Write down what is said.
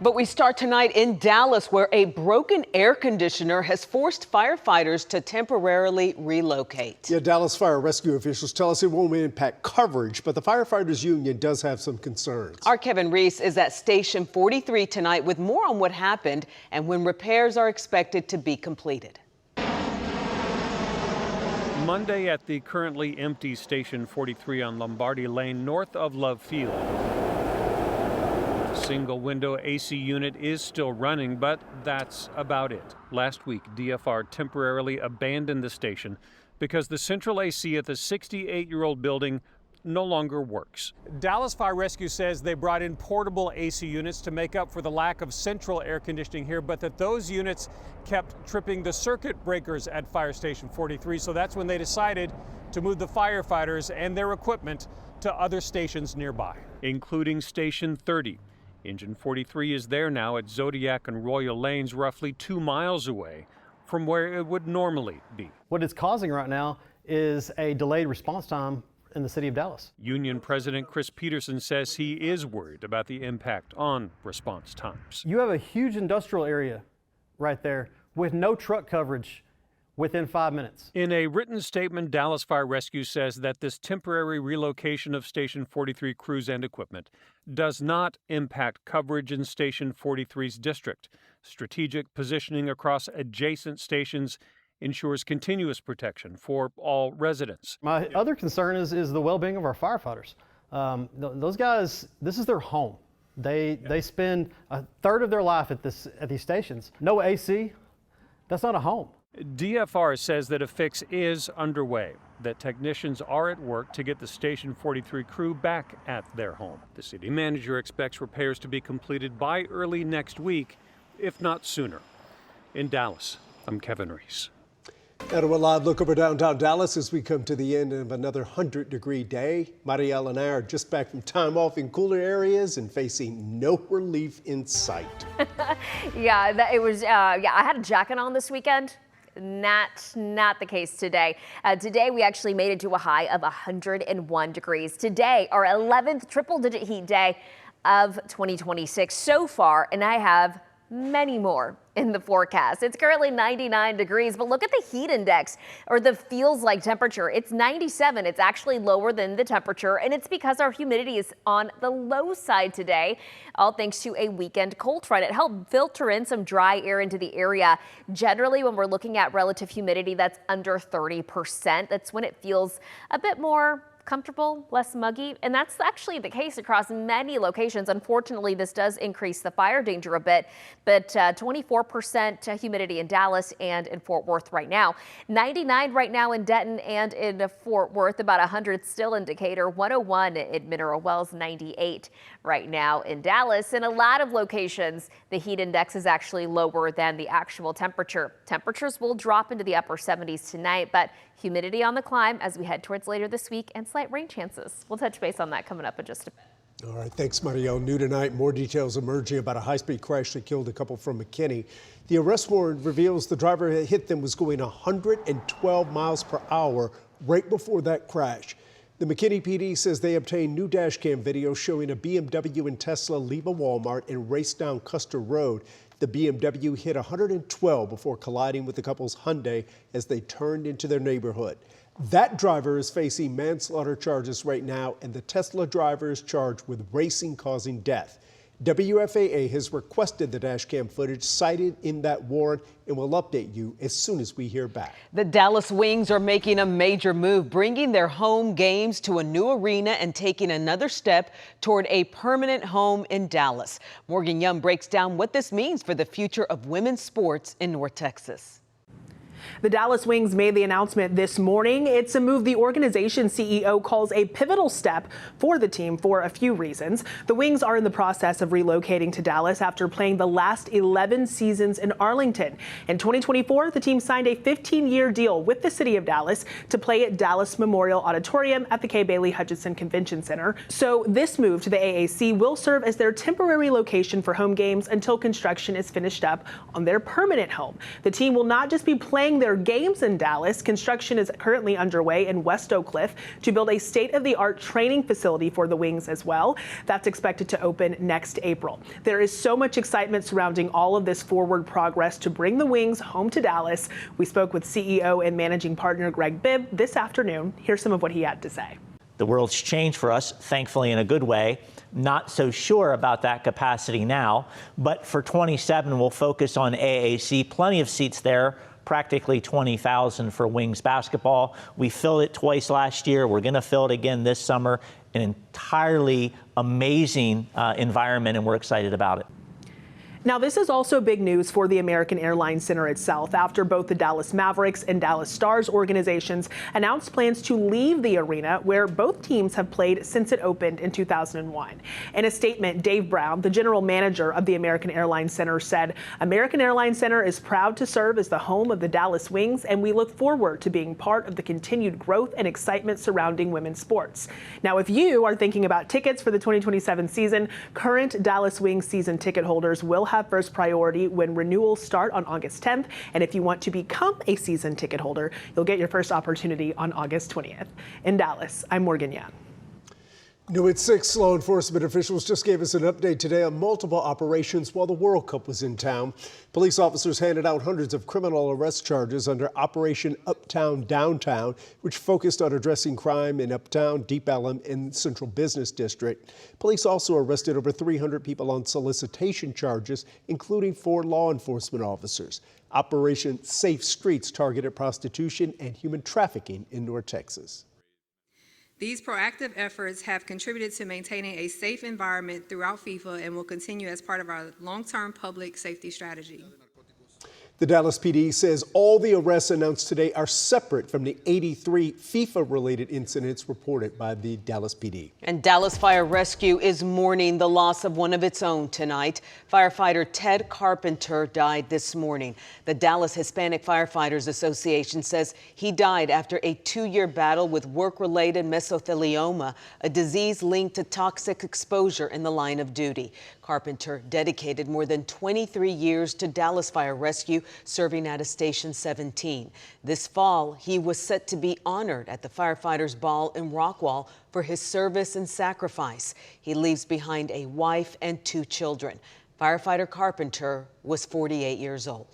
But we start tonight in Dallas, where a broken air conditioner has forced firefighters to temporarily relocate. Yeah, Dallas fire rescue officials tell us it won't impact coverage, but the firefighters union does have some concerns. Our Kevin Reese is at Station 43 tonight with more on what happened and when repairs are expected to be completed. Monday at the currently empty Station 43 on Lombardi Lane, north of Love Field. The single window AC unit is still running, but that's about it. Last week, DFR temporarily abandoned the station because the central AC at the 68-year-old building no longer works. Dallas Fire Rescue says they brought in portable AC units to make up for the lack of central air conditioning here, but that those units kept tripping the circuit breakers at Fire Station 43. So that's when they decided to move the firefighters and their equipment to other stations nearby, including Station 30. Engine 43 is there now at Zodiac and Royal Lanes, roughly 2 miles away from where it would normally be. What it's causing right now is a delayed response time in the city of Dallas. Union President Chris Peterson says he is worried about the impact on response times. You have a huge industrial area right there with no truck coverage within 5 minutes. In a written statement, Dallas Fire Rescue says that this temporary relocation of Station 43 crews and equipment does not impact coverage in Station 43's district. Strategic positioning across adjacent stations ensures continuous protection for all residents. My other concern is the well-being of our firefighters. Those guys, this is their home. They spend a third of their life at these stations. No AC, that's not a home. DFR says that a fix is underway, that technicians are at work to get the Station 43 crew back at their home. The city manager expects repairs to be completed by early next week, if not sooner. In Dallas, I'm Kevin Reese. And a live look over downtown Dallas as we come to the end of another 100-degree day. Marielle and I are just back from time off in cooler areas and facing no relief in sight. Yeah, I had a jacket on this weekend. Not the case today. Today we actually made it to a high of 101 degrees. Today, our 11th triple-digit heat day of 2026 so far, and I have many more in the forecast. It's currently 99 degrees, but look at the heat index, or the feels like temperature. It's 97. It's actually lower than the temperature, and it's because our humidity is on the low side today, all thanks to a weekend cold front. It helped filter in some dry air into the area. Generally, when we're looking at relative humidity that's under 30%, that's when it feels a bit more comfortable, less muggy, and that's actually the case across many locations. Unfortunately, this does increase the fire danger a bit, but 24% humidity in Dallas and in Fort Worth right now. 99 right now in Denton and in Fort Worth, about 100 still in Decatur, 101 in Mineral Wells, 98 right now in Dallas. In a lot of locations, the heat index is actually lower than the actual temperature. Temperatures will drop into the upper 70s tonight, but humidity on the climb as we head towards later this week, and slight rain chances. We'll touch base on that coming up in just a bit. All right, thanks, Marielle. New tonight, more details emerging about a high-speed crash that killed a couple from McKinney. The arrest warrant reveals the driver that hit them was going 112 miles per hour right before that crash. The McKinney PD says they obtained new dash cam video showing a BMW and Tesla leave a Walmart and race down Custer Road. The BMW hit 112 before colliding with the couple's Hyundai as they turned into their neighborhood. That driver is facing manslaughter charges right now, and the Tesla driver is charged with racing causing death. WFAA has requested the dash cam footage cited in that warrant and will update you as soon as we hear back. The Dallas Wings are making a major move, bringing their home games to a new arena and taking another step toward a permanent home in Dallas. Morgan Young breaks down what this means for the future of women's sports in North Texas. The Dallas Wings made the announcement this morning. It's a move the organization CEO calls a pivotal step for the team for a few reasons. The Wings are in the process of relocating to Dallas after playing the last 11 seasons in Arlington. In 2024, the team signed a 15-year deal with the city of Dallas to play at Dallas Memorial Auditorium at the Kay Bailey Hutchinson Convention Center. So this move to the AAC will serve as their temporary location for home games until construction is finished up on their permanent home. The team will not just be playing playing their games in Dallas. Construction is currently underway in West Oak Cliff to build a state-of-the-art training facility for the Wings as well. That's expected to open next April. There is so much excitement surrounding all of this forward progress to bring the Wings home to Dallas. We spoke with CEO and managing partner Greg Bibb this afternoon. Here's some of what he had to say. The world's changed for us, thankfully in a good way. Not so sure about that capacity now, but for 27 we'll focus on AAC. Plenty of seats there, practically 20,000 for Wings basketball. We filled it twice last year. We're going to fill it again this summer. An entirely amazing environment, and we're excited about it. Now, this is also big news for the American Airlines Center itself after both the Dallas Mavericks and Dallas Stars organizations announced plans to leave the arena where both teams have played since it opened in 2001. In a statement, Dave Brown, the general manager of the American Airlines Center, said, "American Airlines Center is proud to serve as the home of the Dallas Wings, and we look forward to being part of the continued growth and excitement surrounding women's sports." Now, if you are thinking about tickets for the 2027 season, current Dallas Wings season ticket holders will have first priority when renewals start on August 10th. And if you want to become a season ticket holder, you'll get your first opportunity on August 20th. In Dallas, I'm Morgan Young. New at 6, law enforcement officials just gave us an update today on multiple operations while the World Cup was in town. Police officers handed out hundreds of criminal arrest charges under Operation Uptown Downtown, which focused on addressing crime in Uptown, Deep Ellum, and Central Business District. Police also arrested over 300 people on solicitation charges, including 4 law enforcement officers. Operation Safe Streets targeted prostitution and human trafficking in North Texas. These proactive efforts have contributed to maintaining a safe environment throughout FIFA and will continue as part of our long-term public safety strategy. The Dallas PD says all the arrests announced today are separate from the 83 FIFA-related incidents reported by the Dallas PD. And Dallas Fire Rescue is mourning the loss of one of its own tonight. Firefighter Ted Carpenter died this morning. The Dallas Hispanic Firefighters Association says he died after a 2-year battle with work-related mesothelioma, a disease linked to toxic exposure in the line of duty. Carpenter dedicated more than 23 years to Dallas Fire Rescue, serving at a Station 17. This fall, he was set to be honored at the Firefighters Ball in Rockwall for his service and sacrifice. He leaves behind a wife and 2 children. Firefighter Carpenter was 48 years old.